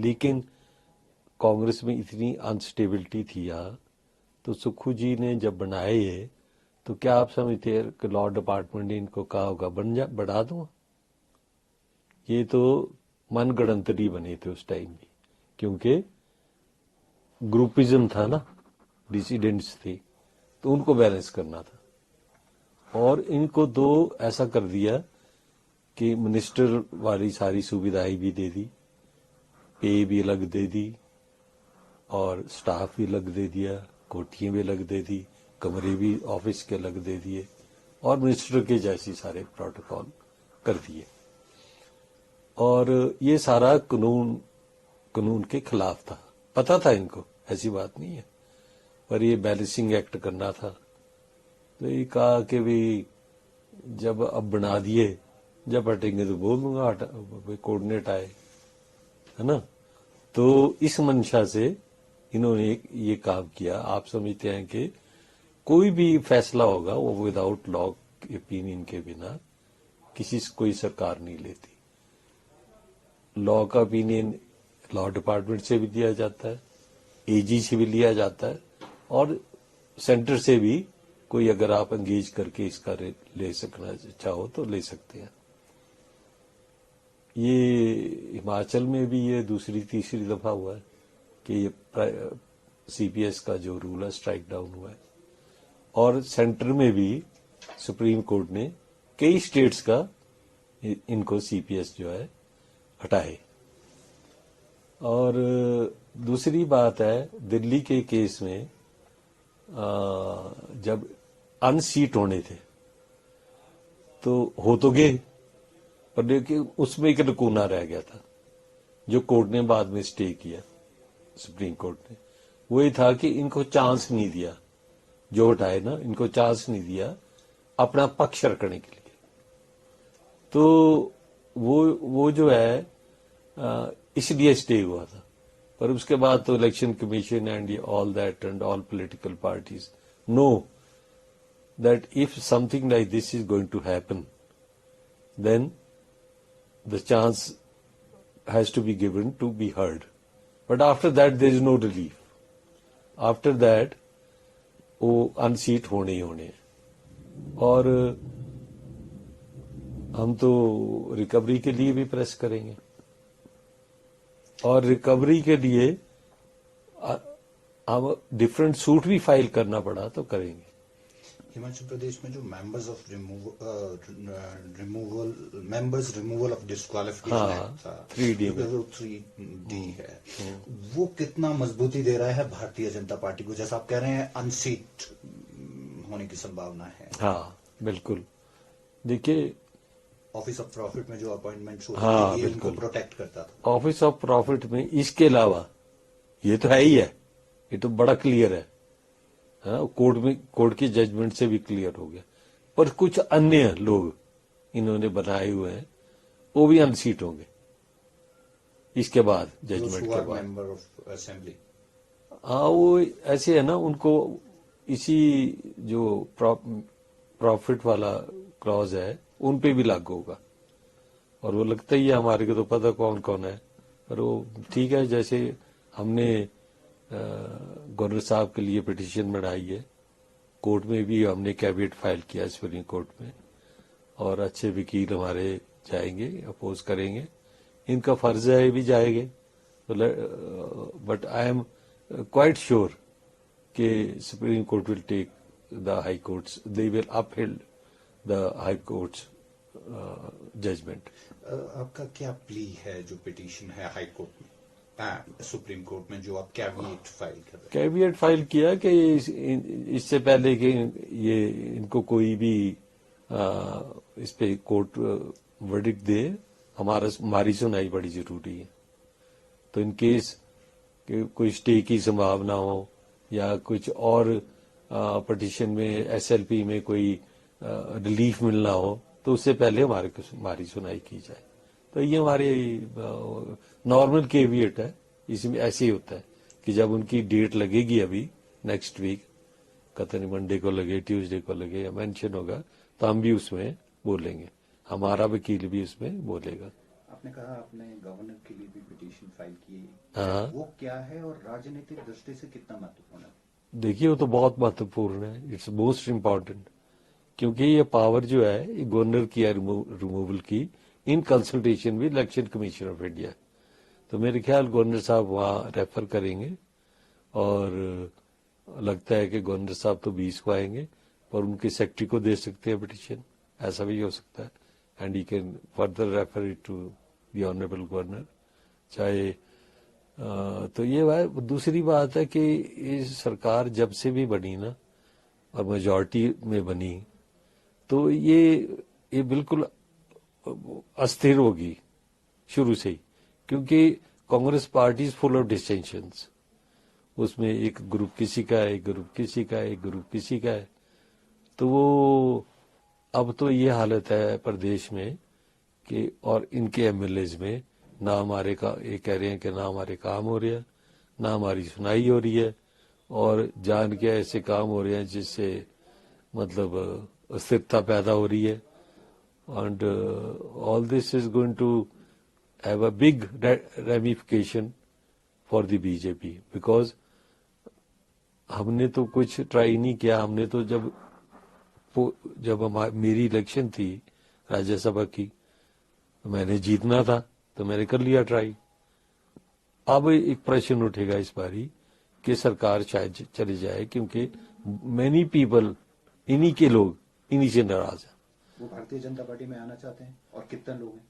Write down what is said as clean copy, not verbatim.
لیکن کانگریس میں اتنی انسٹیبلٹی تھی یہاں، تو سکھو جی نے جب بنائے یہ، تو کیا آپ سمجھتے ہیں کہ لا ڈپارٹمنٹ نے ان کو کہا ہوگا بڑھا دوں؟ یہ تو من گڑنتری بنے تھے اس ٹائم بھی، کیونکہ گروپزم تھا نا، ڈیسیڈنٹس تھے، تو ان کو بیلنس کرنا تھا. اور ان کو تو ایسا کر دیا کہ منسٹر والی ساری سویدھائیں بھی دے دی، پے بھی الگ دے دی، اور سٹاف بھی الگ دے دیا، کوٹھیاں بھی الگ دے دی، کمرے بھی آفس کے الگ دے دیے، اور منسٹر کے جیسی سارے پروٹوکول کر دیے. اور یہ سارا قانون کے خلاف تھا، پتا تھا ان کو، ایسی بات نہیں ہے، پر یہ بیلنسنگ ایکٹ کرنا تھا. تو یہ کہا کہ بھی جب اب بنا دیے، جب ہٹیں گے تو بول دوں گا کوآرڈینیٹ آئے، ہے نا. تو اس منشا سے انہوں نے یہ کام کیا. آپ سمجھتے ہیں کہ کوئی بھی فیصلہ ہوگا وہ وداؤٹ لا اوپینین کے بنا کوئی سرکار نہیں لیتی. لا کا اوپینین لا ڈپارٹمنٹ سے بھی لیا جاتا ہے، اے جی سے بھی لیا جاتا ہے، اور سینٹر سے بھی کوئی اگر آپ انگیج کر کے اس کا لے سکنا چاہو تو لے سکتے ہیں. یہ ہماچل میں بھی یہ دوسری تیسری دفعہ ہوا ہے کہ یہ سی پی ایس کا جو رول ہے اسٹرائک ڈاؤن ہوا ہے. اور سینٹر میں بھی سپریم کورٹ نے کئی اسٹیٹس کا ان کو سی پی ایس جو ہے ہٹائے. اور دوسری بات ہے دلی کے کیس میں جب ان سیٹ ہونے تھے تو ہو تو گئے، پر لیکن اس میں ایک لکونہ رہ گیا تھا جو کورٹ نے بعد میں اسٹے کیا، سپریم کورٹ نے. وہ یہ تھا کہ ان کو چانس نہیں دیا، جو ہٹائے نا، ان کو چانس نہیں دیا اپنا پکش رکھنے کے لیے. تو وہ جو ہے اس لیے اسٹے ہوا تھا. پر اس کے بعد تو election commission and all that and all political parties know that if something like this is going to happen, then the chance has to be given to be heard. But after that there is no relief. After that وہ unseat ہونے ہی ہونے ہیں. اور ہم تو recovery کے لیے بھی پریس کریں گے، اور ریکوری کے لیے ہم ڈفرینٹ سوٹ بھی فائل کرنا پڑا تو کریں گے. ہماچل پردیش میں جو ممبرز ریموول آف ڈسکوالیفکیشن تھا، 3D ہے، وہ کتنا مضبوطی دے رہا ہے بھارتیہ جنتا پارٹی کو؟ جیسا آپ کہہ رہے ہیں ان سیٹ ہونے کی سمبھاونا ہے. ہاں بالکل. دیکھیے آفس آف پروفٹ میں جو اپوائنٹمنٹ ہوتی تھی ان کو پروٹیکٹ کرتا تھا. آفس آف پروفٹ میں اس کے علاوہ یہ تو ہے ہی ہے، یہ تو بڑا کلیئر ہے، کورٹ کی ججمنٹ سے بھی کلیئر ہو گیا. پر کچھ انیہ لوگ انہوں نے بنائے ہوئے ہیں، وہ بھی ان سیٹ ہوں گے اس کے بعد، ججمنٹ کے بعد. ممبر آف اسمبلی، ہاں وہ ایسے ہے نا، ان کو اسی جو پروفٹ والا کلوز ہے ان پہ بھی لاگو ہوگا. اور وہ لگتا ہی ہے، ہمارے کو تو پتہ کون کون ہے. پر وہ ٹھیک ہے، جیسے ہم نے گورنر صاحب کے لیے پٹیشن بنائی ہے، کورٹ میں بھی ہم نے کیویٹ فائل کیا سپریم کورٹ میں، اور اچھے وکیل ہمارے جائیں گے، اپوز کریں گے. ان کا فرض ہے بھی جائیں گے. But I am quite sure کہ supreme court will take the high courts, they will uphold the high courts judgment. آپ کا کیا پلی ہے جو پٹیشن ہے ہائی کورٹ میں، سپریم کورٹ میں، جو آپ کیویٹ فائل کر رہے ہیں؟ کیویٹ فائل کیا کہ اس سے پہلے کہ یہ ان کو کوئی بھی اس پہ کورٹ ورڈکٹ دے، ہماری سنائی بڑی ضروری ہے. تو ان کیس کہ کوئی اسٹے کی سمبھاونا ہو یا کچھ اور پٹیشن میں ایس ایل پی میں کوئی ریلیف ملنا ہو، تو اس سے پہلے ہماری سنائی کی جائے. تو یہ ہماری نارمل کیویٹ ہے. اس میں ایسے ہی ہوتا ہے کہ جب ان کی ڈیٹ لگے گی ابھی نیکسٹ ویک، قطر منڈے کو لگے، ٹیوزڈے کو لگے، یا مینشن ہوگا، تو ہم بھی اس میں بولیں گے، ہمارا وکیل بھی اس میں بولے گا. آپ نے کہا آپ نے گورنر کے لیے بھی پٹیشن فائل کی، ہاں وہ کیا ہے اور راجنیتک درشٹی سے کتنا مہتوپورن ہے؟ دیکھیے وہ تو بہت مہتوپورن ہے، اٹس موسٹ امپورٹنٹ، کیونکہ یہ پاور جو ہے یہ گورنر کی ہے ریموول کی in consultation with election commission of India. تو میرے خیال گورنر صاحب وہاں ریفر کریں گے، اور لگتا ہے کہ گورنر صاحب تو 20 کو آئیں گے، اور ان کے سیکرٹری کو دے سکتے ہیں پٹیشن، ایسا بھی ہو سکتا ہے، and he can further refer it to the honourable governor. چاہے تو یہ دوسری بات ہے کہ یہ سرکار جب سے بھی بنی نا اور میجورٹی میں بنی تو یہ بالکل استھر ہوگی شروع سے ہی، کیونکہ Congress party is full of dissensions. اس میں ایک گروپ کسی کا ہے، ایک گروپ کسی کا ہے، ایک گروپ کسی کا ہے. تو وہ اب تو یہ حالت ہے پردیش میں کہ اور ان کے ایم ایل ایز میں نہ ہمارے یہ کہہ رہے ہیں کہ نہ ہمارے کام ہو رہے ہیں، نہ ہماری سنائی ہو رہی ہے، اور جان کے ایسے کام ہو رہے ہیں جس سے مطلب استھرتا پیدا ہو رہی ہے. And all this is going to have a big ramification for the B J P, because ہم نے تو کچھ ٹرائی نہیں کیا. ہم نے تو جب میری الیکشن تھی راجیہ سبھا کی، میں نے جیتنا تھا تو میں نے کر لیا ٹرائی. اب ایک پریشن اٹھے گا اس باری کہ سرکار شاید چلی جائے، کیونکہ مینی پیپل انہی کے لوگ انہی سے ناراض ہیں. وہ بھارتیہ جنتا پارٹی میں آنا چاہتے ہیں، اور کتنے لوگ ہیں؟